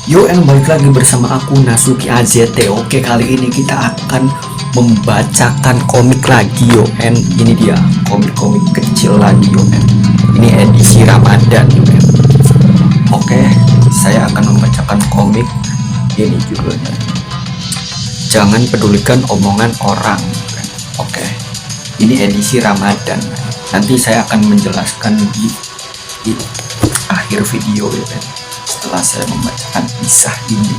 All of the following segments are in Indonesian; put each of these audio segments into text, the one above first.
Balik lagi bersama aku Nasuki AZT. Oke, kali ini kita akan membacakan komik lagi Ini dia komik-komik kecil lagi Ini edisi Ramadan Oke, saya akan membacakan komik. Ini judulnya Jangan Pedulikan Omongan Orang. Oke, ini edisi Ramadan. Nanti saya akan menjelaskan di akhir video setelah saya membacakan kisah ini.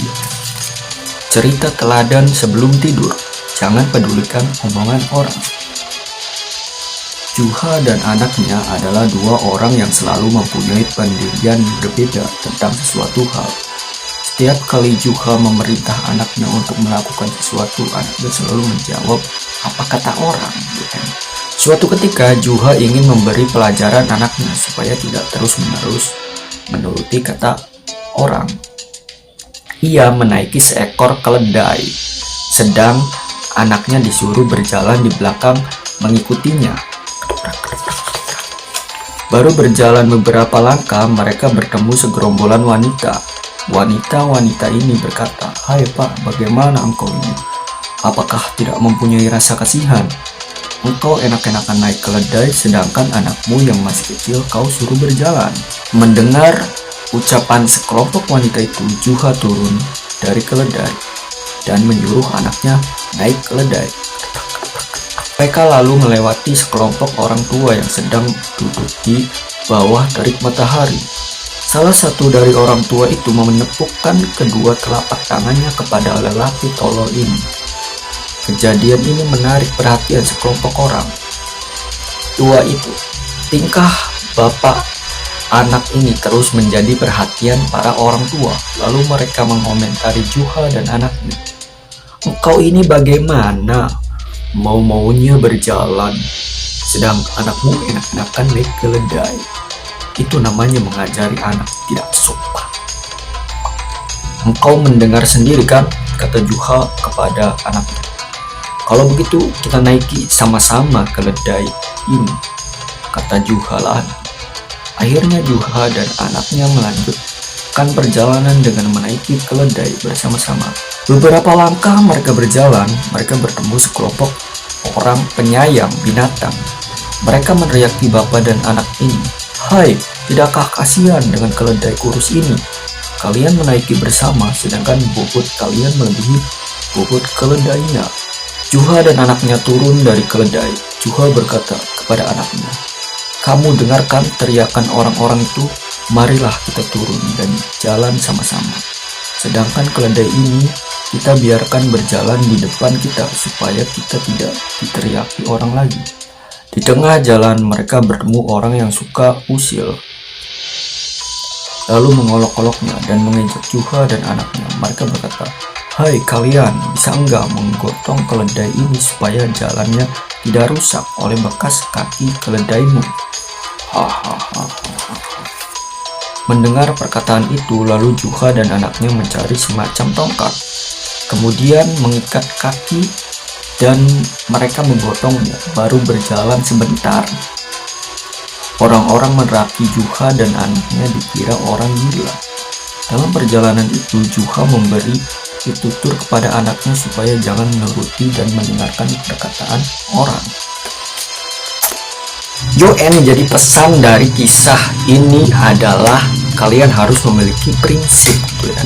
Cerita teladan sebelum tidur. Jangan pedulikan omongan orang. Juha dan anaknya adalah dua orang yang selalu mempunyai pendirian berbeda tentang sesuatu hal. Setiap kali Juha memerintah anaknya untuk melakukan sesuatu, anaknya selalu menjawab, "Apa kata orang?" Suatu ketika Juha ingin memberi pelajaran anaknya supaya tidak terus-menerus menuruti kata orang. Ia menaiki seekor keledai, sedang anaknya disuruh berjalan di belakang mengikutinya. Baru berjalan beberapa langkah, mereka bertemu segerombolan wanita. Wanita-wanita ini berkata, "Hai Pak, bagaimana engkau ini? Apakah tidak mempunyai rasa kasihan? Engkau enak-enakan naik keledai, sedangkan anakmu yang masih kecil kau suruh berjalan." Mendengar ucapan sekelompok wanita itu, Juha turun dari keledai dan menyuruh anaknya naik keledai. Mereka lalu melewati sekelompok orang tua yang sedang duduk di bawah terik matahari. Salah satu dari orang tua itu menepukkan kedua telapak tangannya kepada lelaki tolol ini. Kejadian ini menarik perhatian sekelompok orang tua itu. Tingkah bapak anak ini terus menjadi perhatian para orang tua. Lalu mereka mengomentari Juha dan anaknya. "Engkau ini bagaimana? Mau-maunya berjalan, sedang anakmu enak-enakan naik keledai. Itu namanya mengajari anak tidak sopan." "Engkau mendengar sendiri kan?" kata Juha kepada anaknya. "Kalau begitu kita naiki sama-sama keledai ini," kata Juha lagi. Akhirnya Juha dan anaknya melanjutkan perjalanan dengan menaiki keledai bersama-sama. Beberapa langkah mereka berjalan, mereka bertemu sekelompok orang penyayang binatang. Mereka meneriaki bapak dan anak ini, "Hai, tidakkah kasihan dengan keledai kurus ini? Kalian menaiki bersama, sedangkan bobot kalian melebihi bobot keledainya." Juha dan anaknya turun dari keledai. Juha berkata kepada anaknya, "Kamu dengarkan teriakan orang-orang itu? Marilah kita turun dan jalan sama-sama. Sedangkan keledai ini kita biarkan berjalan di depan kita supaya kita tidak diteriaki orang lagi." Di tengah jalan mereka bertemu orang yang suka usil, lalu mengolok-oloknya dan mengejek Juha dan anaknya. Mereka berkata, "Hai kalian, bisa enggak menggotong keledai ini supaya jalannya tidak rusak oleh bekas kaki keledaimu?" Hahaha. Mendengar perkataan itu, lalu Juha dan anaknya mencari semacam tongkat, kemudian mengikat kaki dan mereka menggotongnya, baru berjalan sebentar. Orang-orang meraki Juha dan anaknya dikira orang gila. Dalam perjalanan itu, Juha memberi tutur kepada anaknya supaya jangan menuruti dan mendengarkan perkataan orang. Jadi pesan dari kisah ini adalah kalian harus memiliki prinsip gitu ya.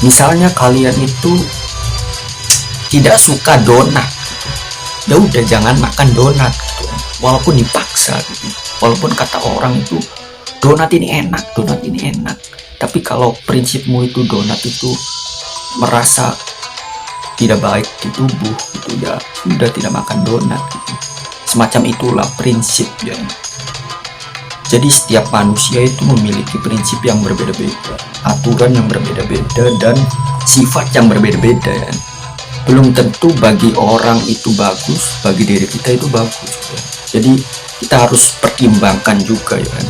Misalnya kalian itu tidak suka donat gitu. Ya udah jangan makan donat gitu ya. Walaupun dipaksa gitu. Walaupun kata orang itu donat ini enak. Tapi kalau prinsipmu itu donat itu merasa tidak baik di tubuh gitu ya, sudah tidak makan donat gitu. Semacam itulah prinsip ya. Jadi setiap manusia itu memiliki prinsip yang berbeda-beda, aturan yang berbeda-beda, dan sifat yang berbeda-beda ya. Belum tentu bagi orang itu bagus, bagi diri kita itu bagus ya. Jadi kita harus pertimbangkan juga ya kan,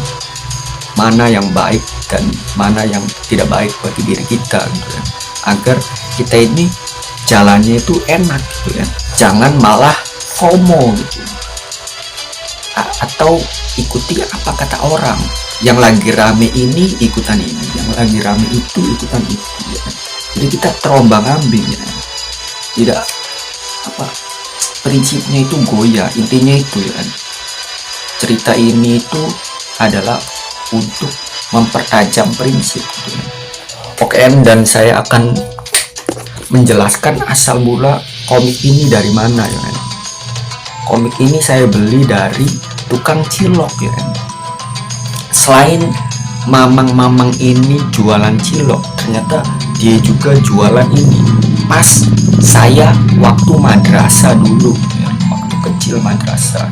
mana yang baik dan mana yang tidak baik bagi diri kita gitu ya. Agar kita ini jalannya itu enak gitu ya. Jangan malah FOMO gitu, atau ikuti apa kata orang. yang lagi rame ini ikutan ini, yang lagi rame itu ikutan itu ya. Jadi kita terombang ambing ya, tidak apa, prinsipnya itu goyah. Intinya itu ya, cerita ini itu adalah untuk mempertajam prinsip gitu ya. Oke, dan saya akan menjelaskan asal mula komik ini dari mana ya. Komik ini saya beli dari tukang cilok ya. Selain mamang-mamang ini jualan cilok, ternyata dia juga jualan ini pas saya waktu madrasah dulu ya, waktu kecil madrasah.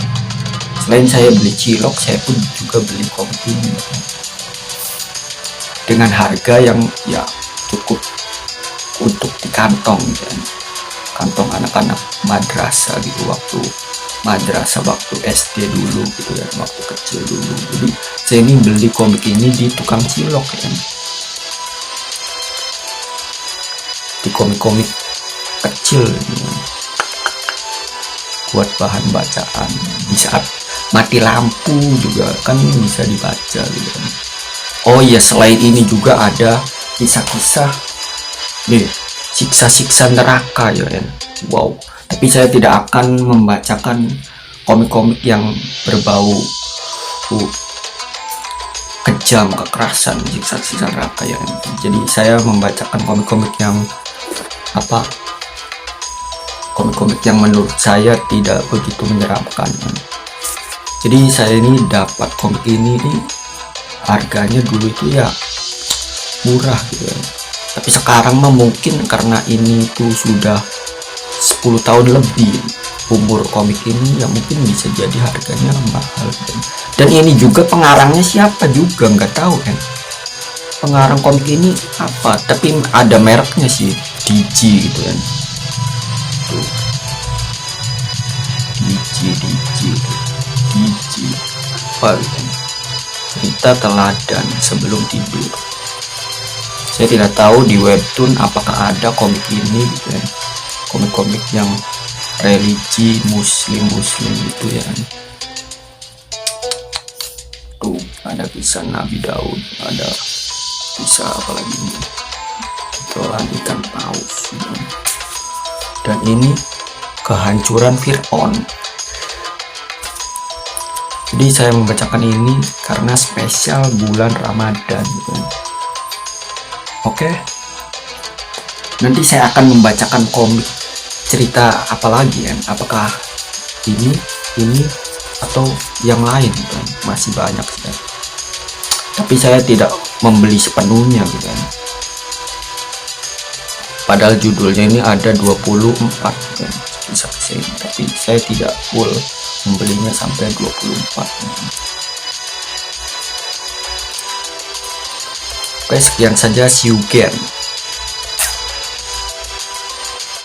Selain saya beli cilok, saya pun juga beli komik ini dengan harga yang ya cukup untuk di kantong ya. Kantong anak-anak madrasah gitu, waktu madrasah, waktu SD dulu gitu ya, waktu kecil dulu. Jadi saya ini beli komik ini di tukang cilok ya, di komik-komik kecil ya, buat bahan bacaan di saat mati lampu juga kan bisa dibaca gitu kan. Oh iya, selain ini juga ada kisah-kisah nih, siksa-siksa neraka ya kan. Wow, tapi saya tidak akan membacakan komik-komik yang berbau kejam, kekerasan, siksa-siksa neraka ya. Jadi saya membacakan komik-komik yang apa, komik-komik yang menurut saya tidak begitu menyeramkan. Jadi saya ini dapat komik ini nih, harganya dulu itu ya murah gitu ya. Tapi sekarang mah mungkin karena ini tuh sudah 10 tahun lebih umur komik ini, ya mungkin bisa jadi harganya mahal kan. Dan ini juga pengarangnya siapa juga nggak tahu kan, pengarang komik ini apa, tapi ada mereknya sih, DG gitu kan. Tuh, DG apa gitu, cerita teladan sebelum tidur. Saya tidak tahu di webtoon apakah ada komik ini gitu ya, komik-komik yang religi muslim gitu ya. Tuh ada kisah Nabi Daud, ada kisah apalagi ini, Dolan ikan paus gitu. Dan ini kehancuran Fir'aun. Jadi saya membacakan ini karena spesial bulan Ramadan gitu. Oke, nanti saya akan membacakan komik cerita apa lagi kan, apakah ini atau yang lain kan, masih banyak kan. Tapi saya tidak membeli sepenuhnya gitu kan, padahal judulnya ini ada 24 kan, bisa kesini, tapi saya tidak full membelinya sampai 24 kan. Oke, sekian saja, see you again.